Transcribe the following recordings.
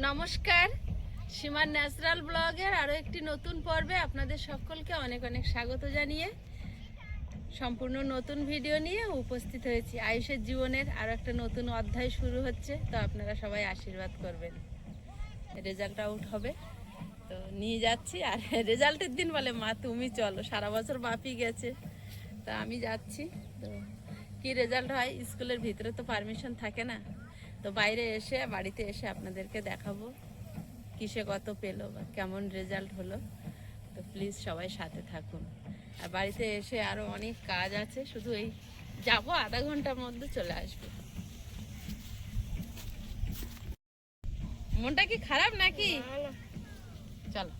নমস্কার, সীমার ন্যাচারাল ব্লগের আরও একটি নতুন পর্বে আপনাদের সকলকে অনেক অনেক স্বাগত জানিয়ে সম্পূর্ণ নতুন ভিডিও নিয়ে উপস্থিত হয়েছি। আয়ুষের জীবনের আরও একটা নতুন অধ্যায় শুরু হচ্ছে, তো আপনারা সবাই আশীর্বাদ করবেন। রেজাল্ট আউট হবে, তো নিয়ে যাচ্ছি। আর রেজাল্টের দিন বলে মা তুমি চলো, সারা বছর বাপি গেছে, তা আমি যাচ্ছি। তো কি রেজাল্ট হয়, স্কুলের ভিতরে তো পারমিশন থাকে না, তো বাইরে এসে বাড়িতে এসে আপনাদেরকে দেখাবো কিসে কত পেলো বা কেমন রেজাল্ট হলো। তো প্লিজ সবাই সাথে থাকুন। আর বাড়িতে এসে আরও অনেক কাজ আছে, শুধু এই যাবো, আধা ঘন্টার মধ্যে চলে আসবো। মনটা কি খারাপ নাকি? চলো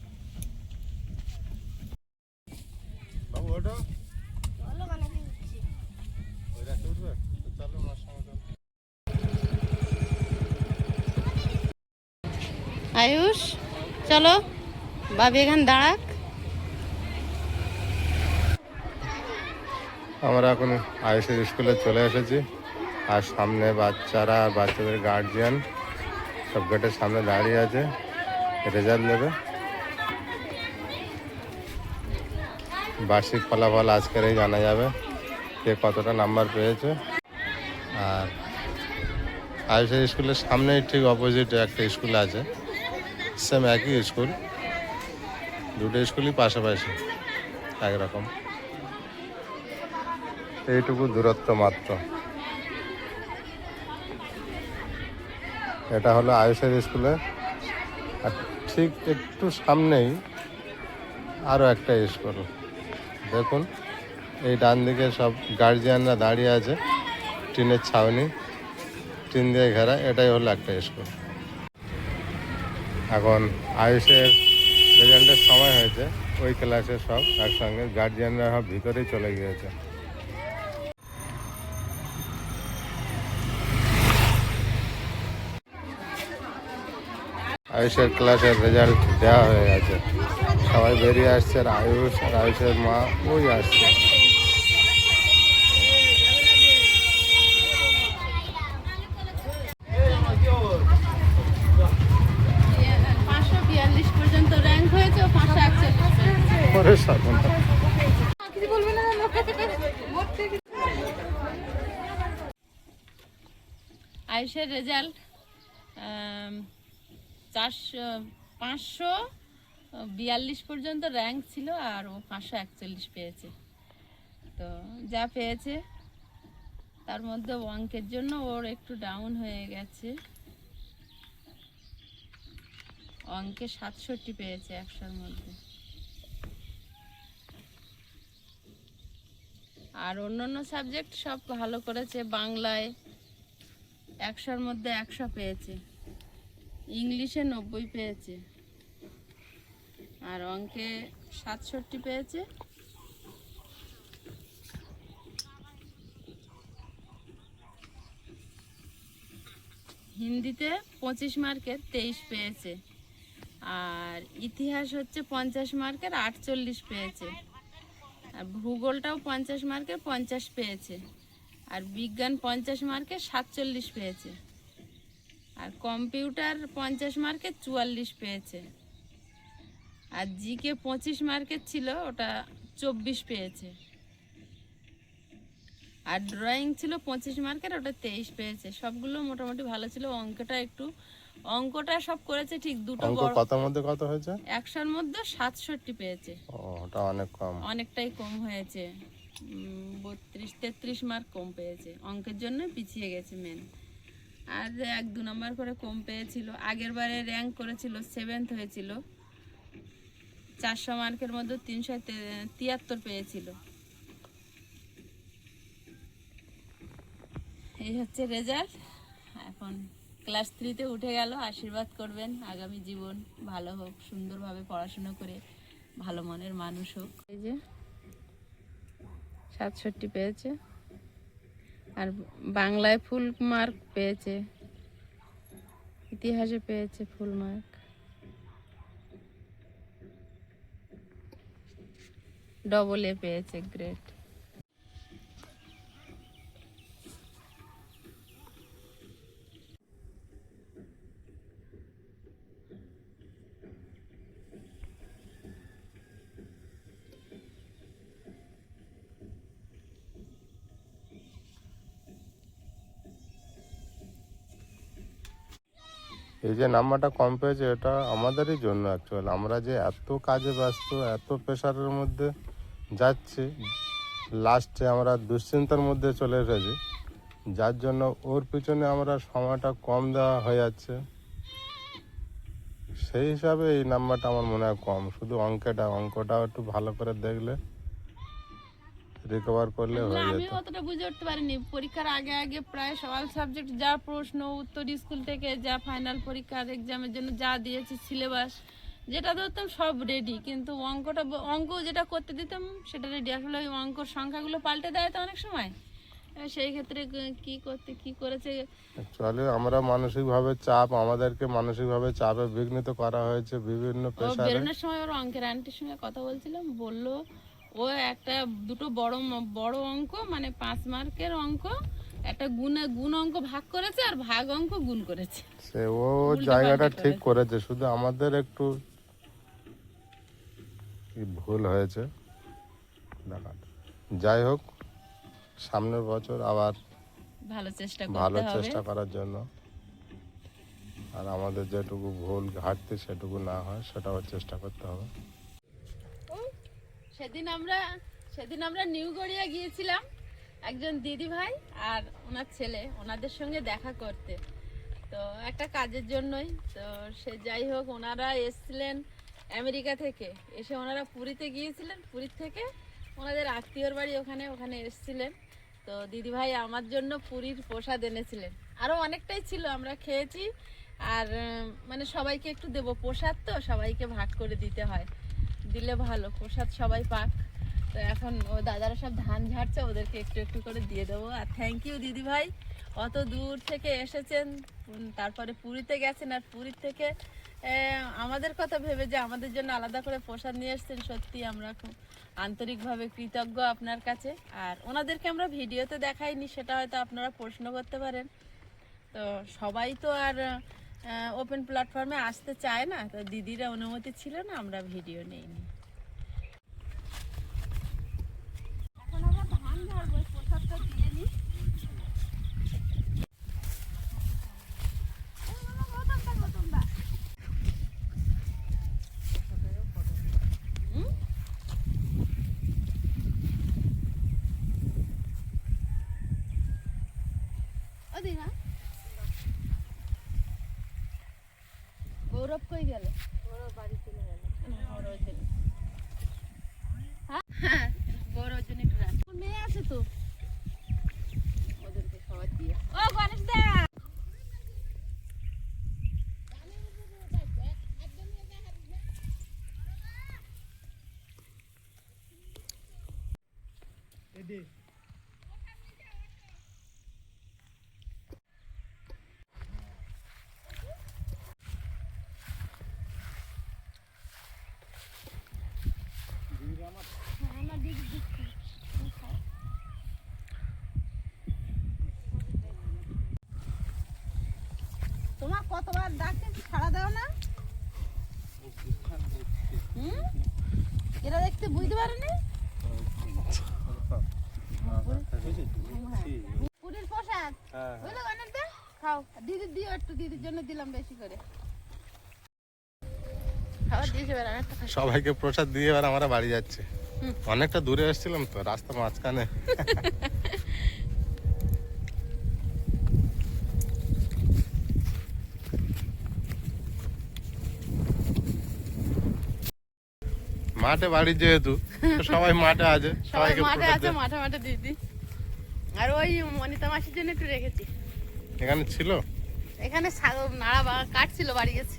আয়ুষ, চলো বাবি এখানে দাঁড়াক। আমরা এখন আয়ুষের স্কুলে চলে এসেছি, আর সামনে বাচ্চারা আর বাচ্চাদের গার্জিয়ান সব গেটের সামনে দাঁড়িয়ে আছে, রেজাল্ট নেবে। বার্ষিক ফলাফল আজকেরই জানা যাবে কে কতটা নাম্বার পেয়েছে। আর আয়ুষের স্কুলের সামনেই ঠিক অপোজিটে একটা স্কুল আছে, সেম একই স্কুল, দুটো স্কুলই পাশাপাশি একরকম, এইটুকু দূরত্ব মাত্র। এটা হলো আয়ুষের স্কুলে, আর ঠিক একটু সামনেই আরও একটা স্কুল। দেখুন এই ডান দিকে সব গার্জিয়ানরা দাঁড়িয়ে আছে, টিনের ছাউনি, টিন দিয়ে ঘেরা, এটাই হলো একটা স্কুল। এখন আয়ুষের রেজাল্টের সময় হয়েছে, ওই ক্লাসে সব একসঙ্গে গার্জিয়ানরা সব ভিতরেই চলে গিয়েছে। আয়ুষের ক্লাসের রেজাল্ট দেওয়া হয়ে গেছে, সবাই বেরিয়ে আসছে, আর আয়ুষের মা ওই আসছে। পর্যন্ত র্যাঙ্ক হয়েছে, আয়ুষের রেজাল্ট 542 পর্যন্ত র্যাঙ্ক ছিল, আর ও 541 পেয়েছে। তো যা পেয়েছে তার মধ্যে অঙ্কের জন্য ওর একটু ডাউন হয়ে গেছে, অঙ্কে 67 পেয়েছে 100-র মধ্যে। আর অন্যান্য সাবজেক্ট সব ভালো করেছে, বাংলায় 100-র মধ্যে 100 পেয়েছে, ইংলিশে 90 পেয়েছে, আর অঙ্কে 67 পেয়েছে। হিন্দিতে 25 মার্কের 23 পেয়েছে, আর ইতিহাস হচ্ছে 50 মার্কের 48 পেয়েছে, আর ভূগোলটাও 50 মার্কের 50 পেয়েছে, আর বিজ্ঞান 50 মার্কের 47 পেয়েছে, আর কম্পিউটার 50 মার্কের 44 পেয়েছে, আর জিকে 25 মার্কের ছিল, ওটা 24 পেয়েছে, আর ড্রয়িং ছিল 25 মার্কের, ওটা 23 পেয়েছে। সবগুলো মোটামুটি ভালো ছিল। অঙ্কটা সব করেছে ঠিক, দুটো বড়। কতর মধ্যে কত হয়েছে? 100-র মধ্যে 67 পেয়েছে। ওটা অনেক কম, অনেকটাই কম হয়েছে, 32-33 মার্ক কম পেয়েছে, অঙ্কের জন্য পিছিয়ে গেছে মেন। আর 1-2 নম্বর করে কম পেয়েছিল। আগের বারে র্যাঙ্ক করেছিল, 7th হয়েছিল, 400 মার্কের মধ্যে 373 পেয়েছিল। এই হচ্ছে রেজাল্ট। এখন ক্লাস 3-তে উঠে গেল, আশীর্বাদ করবেন আগামী জীবন ভালো হোক, সুন্দরভাবে পড়াশুনো করে ভালো মনের মানুষ হোক। এই যে 67 পেয়েছে, আর বাংলায় ফুল মার্ক পেয়েছে, ইতিহাসে পেয়েছে ফুল মার্ক, AA পেয়েছে গ্রেড। এই যে নাম্বারটা কম পেয়েছে এটা আমাদেরই জন্য অ্যাকচুয়ালি। আমরা যে এত কাজে ব্যস্ত, এত প্রেশারের মধ্যে যাচ্ছি, লাস্টে আমরা দুশ্চিন্তার মধ্যে চলে এসেছি, যার জন্য ওর পিছনে আমরা সময়টা কম দেওয়া হয়ে যাচ্ছে। সেই হিসাবে এই নাম্বারটা আমার মনে হয় কম। শুধু অঙ্কটা একটু ভালো করে দেখলে, রিকভার করলে না, হয়ে আমি যেত। অতটা বুঝে উঠতে পারিনি। পরীক্ষার আগে আগে প্রায় সব সাবজেক্ট যা প্রশ্ন উত্তর স্কুল থেকে, যা ফাইনাল পরীক্ষার এক্সামের জন্য যা দিয়েছে সিলেবাস, যেটা ধরতাম সব রেডি, কিন্তু অঙ্ক যেটা করতে দিতাম সেটা রেডি। আসলে ওই অঙ্কর সংখ্যাগুলো পাল্টে দেয় তো অনেক সময়। সেই ক্ষেত্রে কি করেছে, অ্যাকচুয়ালি আমরা আমাদেরকে মানসিকভাবে চাপে বিঘ্নিত করা হয়েছে বিভিন্ন ও প্রেশারে। বেরোনোর সময় ওর অঙ্কের আন্টির সঙ্গে কথা বলছিলাম, বললো ও দুটো বড় অঙ্ক, মানে 5 মার্কের অঙ্ক, একটা গুণ অঙ্ক ভাগ করেছে আর ভাগ অঙ্ক গুণ করেছে। সে ও উল্টো জায়গাটা পাল্টা ঠিক করেছে। করেছে, শুধু আমাদের একটু কি ভুল হয়েছে দেখার। যাই হোক, সামনের বছর আবার ভালো চেষ্টা ভালো করতে হবে। চেষ্টা করার জন্য, আর আমাদের যেটুকু ভুল ঘাটতি সেটুকু না হয় সেটাও চেষ্টা করতে হবে। সেদিন আমরা নিউ গড়িয়া গিয়েছিলাম একজন দিদি ভাই আর ওনার ছেলে, ওনাদের সঙ্গে দেখা করতে, তো একটা কাজের জন্যই। তো সে যাই হোক, ওনারা এসেছিলেন আমেরিকা থেকে, এসে ওনারা পুরীতে গিয়েছিলেন, পুরীর থেকে ওনাদের আত্মীয়র বাড়ি ওখানে এসেছিলেন। তো দিদি ভাই আমার জন্য পুরীর প্রসাদ এনেছিলেন, আরও অনেকটাই ছিল, আমরা খেয়েছি। আর মানে সবাইকে একটু দেবো, প্রসাদ তো সবাইকে ভাগ করে দিতে হয়, দিলে ভালো, প্রসাদ সবাই পাক। তো এখন ও দাদারা সব ধান ঝাড়ছে, ওদেরকে একটু একটু করে দিয়ে দেবো। আর থ্যাংক ইউ দিদি ভাই, অত দূর থেকে এসেছেন, তারপরে পুরীতে গেছেন, আর পুরীর থেকে আমাদের কথা ভেবে যে আমাদের জন্য আলাদা করে প্রসাদ নিয়ে এসেছেন। সত্যি আমরা খুব আন্তরিকভাবে কৃতজ্ঞ আপনার কাছে। আর ওনাদেরকে আমরা ভিডিওতে দেখাইনি, সেটা হয়তো আপনারা প্রশ্ন করতে পারেন। তো সবাই তো আর ওপেন প্ল্যাটফর্মে আসতে চায় না, তো দিদিরা অনুমতি ছিল না, আমরা ভিডিও নেইনি। এখন আমরা ধান ঝাড়বো, প্রসাদটা দিয়ে নিই। গৌরব কই গেল? গৌরব বাড়ি চলে গেল। হ্যাঁ, গৌরব জন্য একটু রাখি, মেয়ে আছে তো, ওদেরকে সবাই দিয়ে। ও গণেশ দা, তোমার কতবার ডাকতে সাড়া দাও না? এরা দেখতে বুঝতে পারেনি পুরীর প্রসাদ, বুঝলে গণেশ দা, খাও। দিদি দিও একটু, দিদির জন্য দিলাম বেশি করে। খাবার দিয়েছে, এবার আরেকটা খাও। সবাইকে প্রসাদ দিয়ে এবার আমরা বাড়ি যাচ্ছি। অনেকটা দূরে এসেছিলাম তো, রাস্তার মাঝখানে। মাঠে বাড়ি যেহেতু, তো সবাই মাঠে আছে, সবাই সবাইকে মাঠে প্রসাদ আছে, দে। মাঠে দিদি। আর ওই অনিতা মাসির জন্য একটু রেখেছি, এখানে ছিল, এখানে নাড়া কাটছিল, বাড়ি গেছে।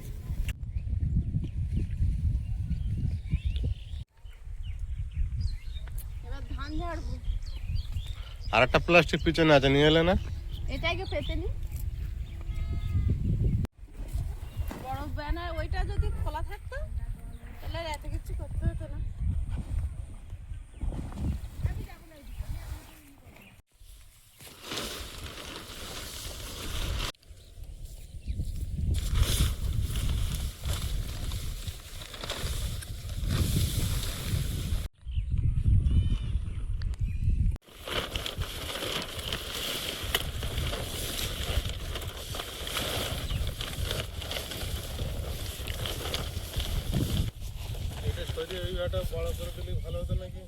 এবার ধান ঝাড়বো। আর একটা প্লাস্টিক পিছনে আছে, নিয়ে এলে না? এটাকে পেতে নি, বড় ব্যানার ওইটা যদি খোলা থাকতো তাহলে এত কিছু করতে হতো না। এটা বড় করে দিলে ভালো হতো নাকি?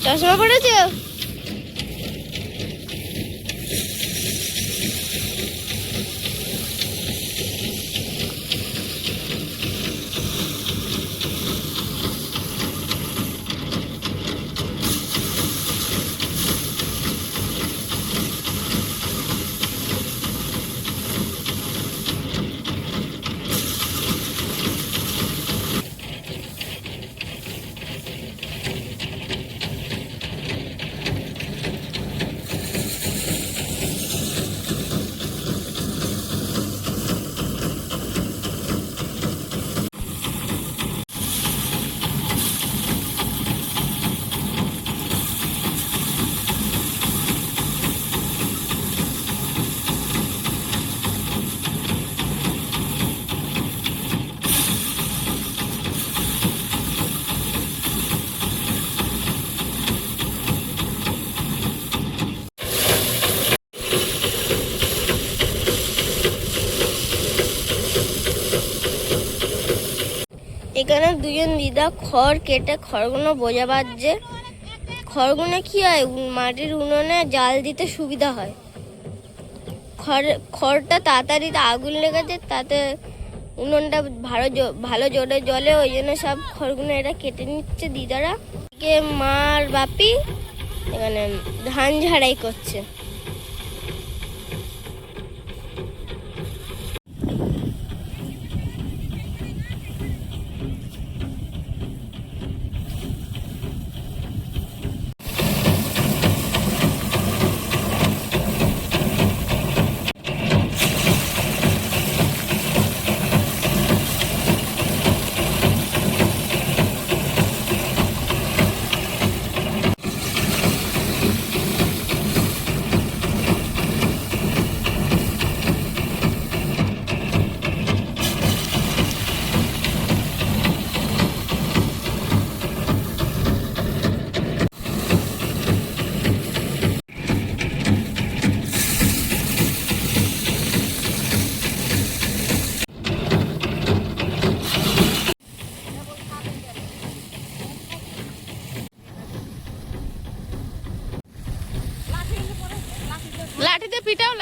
চশমা পড়েছো? এখানে দুজন দিদা খড় কেটে খড়গুলো বোঝা বাঁধছে। খড়গুলো কি হয়, মাটির উনুনে জাল দিতে সুবিধা হয়। খড়টা তাড়াতাড়ি আগুন লেগেছে, তাতে উনুনটা ভালো জোরে জ্বলে, ওই জন্য সব খড়গুলো এটা কেটে নিচ্ছে দিদারা। মার বাপি এখানে ধান ঝাড়াই করছে।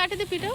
কাঠিতে পিটাও।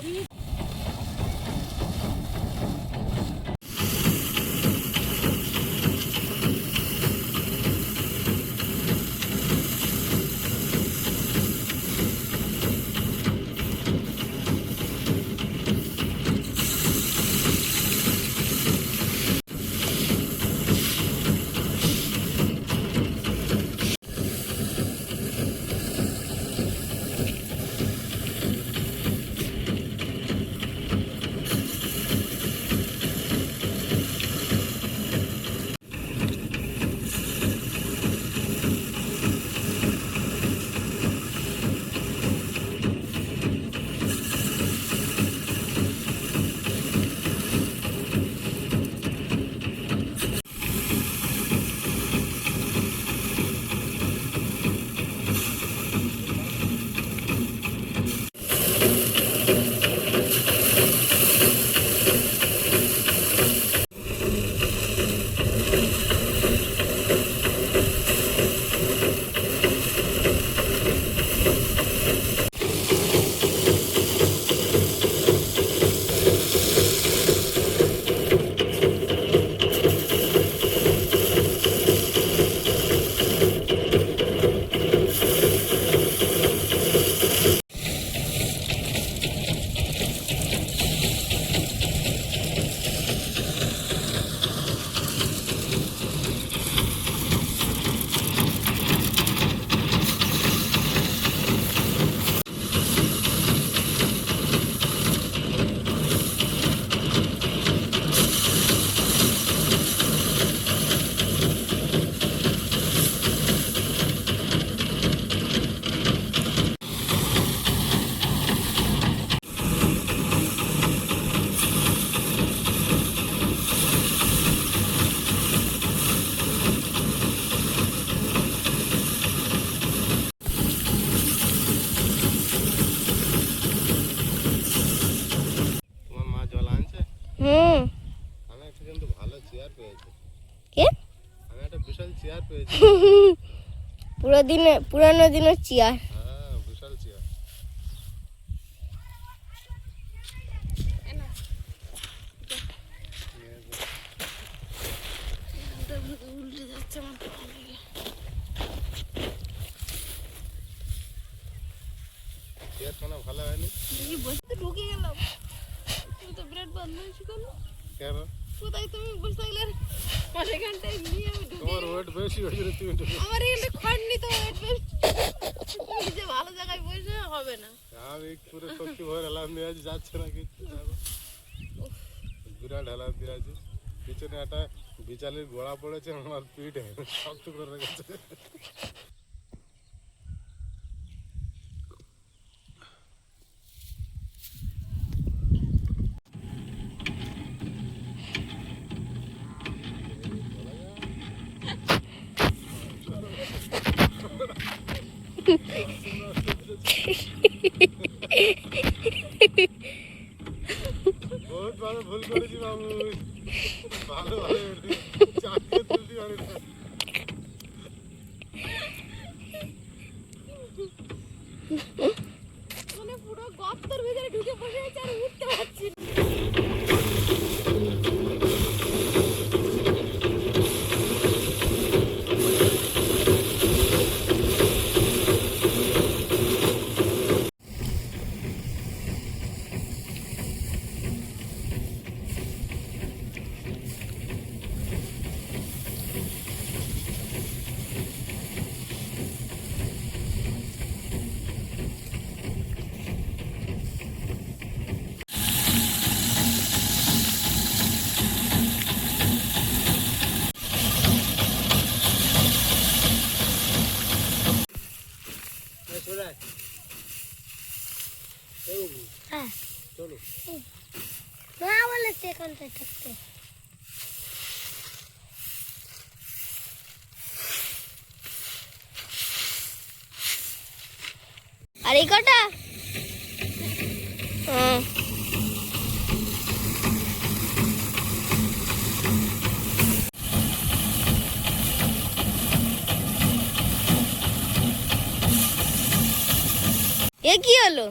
তোমার মা জল আনছে? হুম। আমি একটা কিন্তু ভালো চেয়ার পেয়েছি। কে? আমি একটা বিশাল চেয়ার পেয়েছি। পুরানো দিনের চেয়ার। হ্যাঁ, বিশাল চেয়ার। উল্টে যাচ্ছে আমার পা লেগে। চেয়ার কোনো ভালো হয়নি দেখি বসে ঢুকে গেলাম। তুমি তো বিরাট বন্ধ হয়েছি কেন? কেন? কোথায় তুমি বসে থাকলে আর সেখানটায় নিয়ে আমি ঢুকে তোমার ওয়েট বেশি হয়েছে রে, তুমি ঢুকে। আমার এখানে খড়নি তো ওয়েট বেশি। তুমি যে ভালো জায়গায় বসে হবে না। আমি পুরো শক্তি ভরে হেলাম দিয়ে আছি, যাচ্ছে না কিছু। বিরাট হেলাম দিয়ে আছি। পিছনে একটা বিচালির গোড়া পড়েছে, আমার পিঠে শক্ত করে রেখেছে। বহুত ভালো ভুল করেছি বাবু, ভালো ভালো চাকরি তুলতে পারি না। মানে পুরো গর্তের ভিতরে ঢুকে বসে আছে আর উঠতে পারছি না। হ্যাঁ, চলো মা বলেছে এখানটায় থাকতে। আর এই কটা এ কি হলো?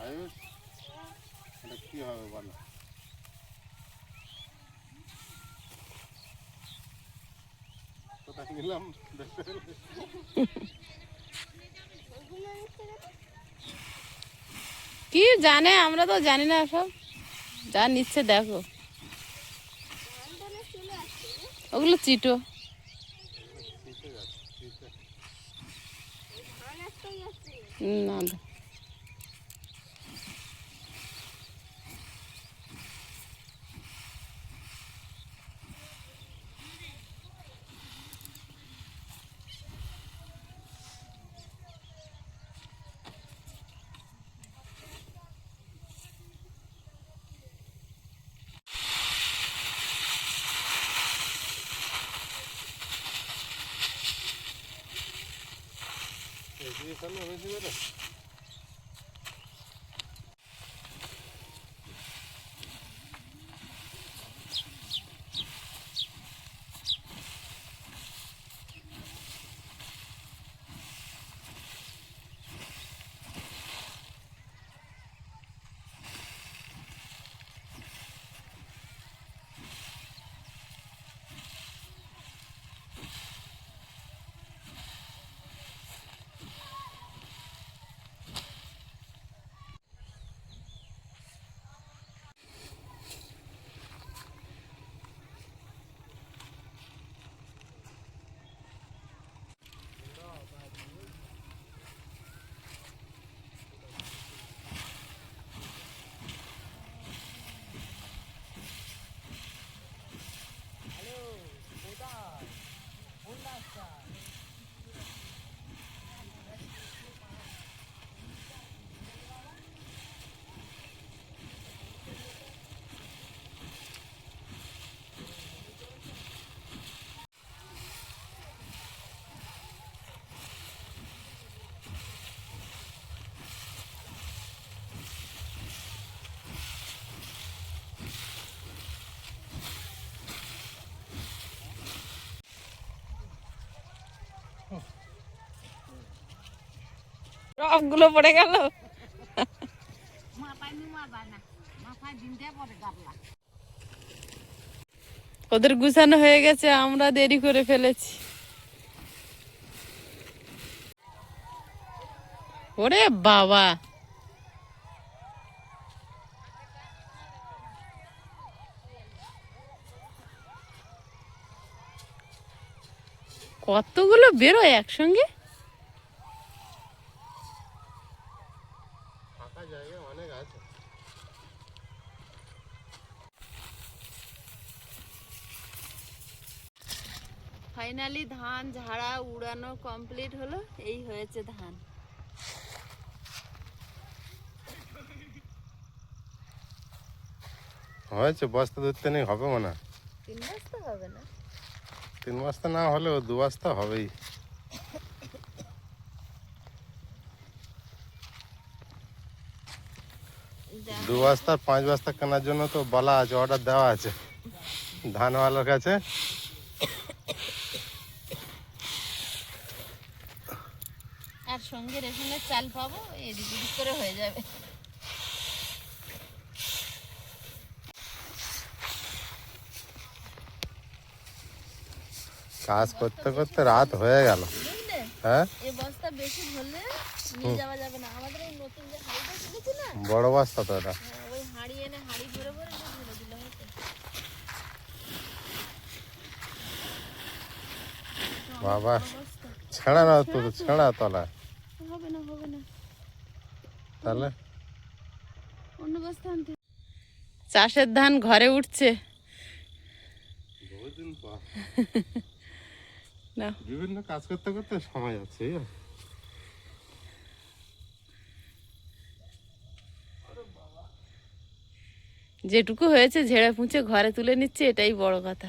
আয়ুষ, এটা কি হবে বলো? কোথায় নিলাম? কি জানে, আমরা তো জানি না সব। যা নিচ্ছে দেখো, ওগুলো চিটো। না সবগুলো পড়ে গেল। ওদের গুছানো হয়ে গেছে, আমরা দেরি করে ফেলেছি। ওরে বাবা, কতগুলো বেরোয় একসঙ্গে। ফাঁকা জায়গা অনেক আছে। ফাইনালি ধান ঝাড়া উড়ানো কমপ্লিট হলো। এই হয়েছে ধান। হয়েছে, বস্তা ধরতে নেই হবে মনে হয়। 3 বস্তা হবে না? 3 বস্তা না হলেও 2 বস্তা হবেই। যা- 2 বস্তা 5 বস্তা কেনার জন্য তো বলা আছে, অর্ডার দেওয়া আছে ধানওয়ালার কাছে। আর সঙ্গে রেশনের চাল পাবো, এদিক ওদিক করে হয়ে যাবে। কাজ করতে করতে রাত হয়ে গেল। বুঝলে, হ্যাঁ, এই বস্তা বেশি ধরলে নিয়ে যাওয়া যাবে না। আমাদের এই নতুন যে হাঁড়িটা কিনেছি না, বড় বস্তা তো এটা। ওই হাঁড়ি এনে হাঁড়ি ভরে ভরে নিয়ে ধরে দিলে হতো। বাবা, বস্তা ছেঁড়া না তো, ছেঁড়া তলা। হবে না, হবে না, তাহলে অন্য বস্তা আনতে। চাষের ধান ঘরে উঠছে না। বিভিন্ন কাজ করতে করতে সময় যাচ্ছে। যেটুকু হয়েছে ঝেড়ে পুঁছে ঘরে তুলে নিচ্ছে, এটাই বড় কথা।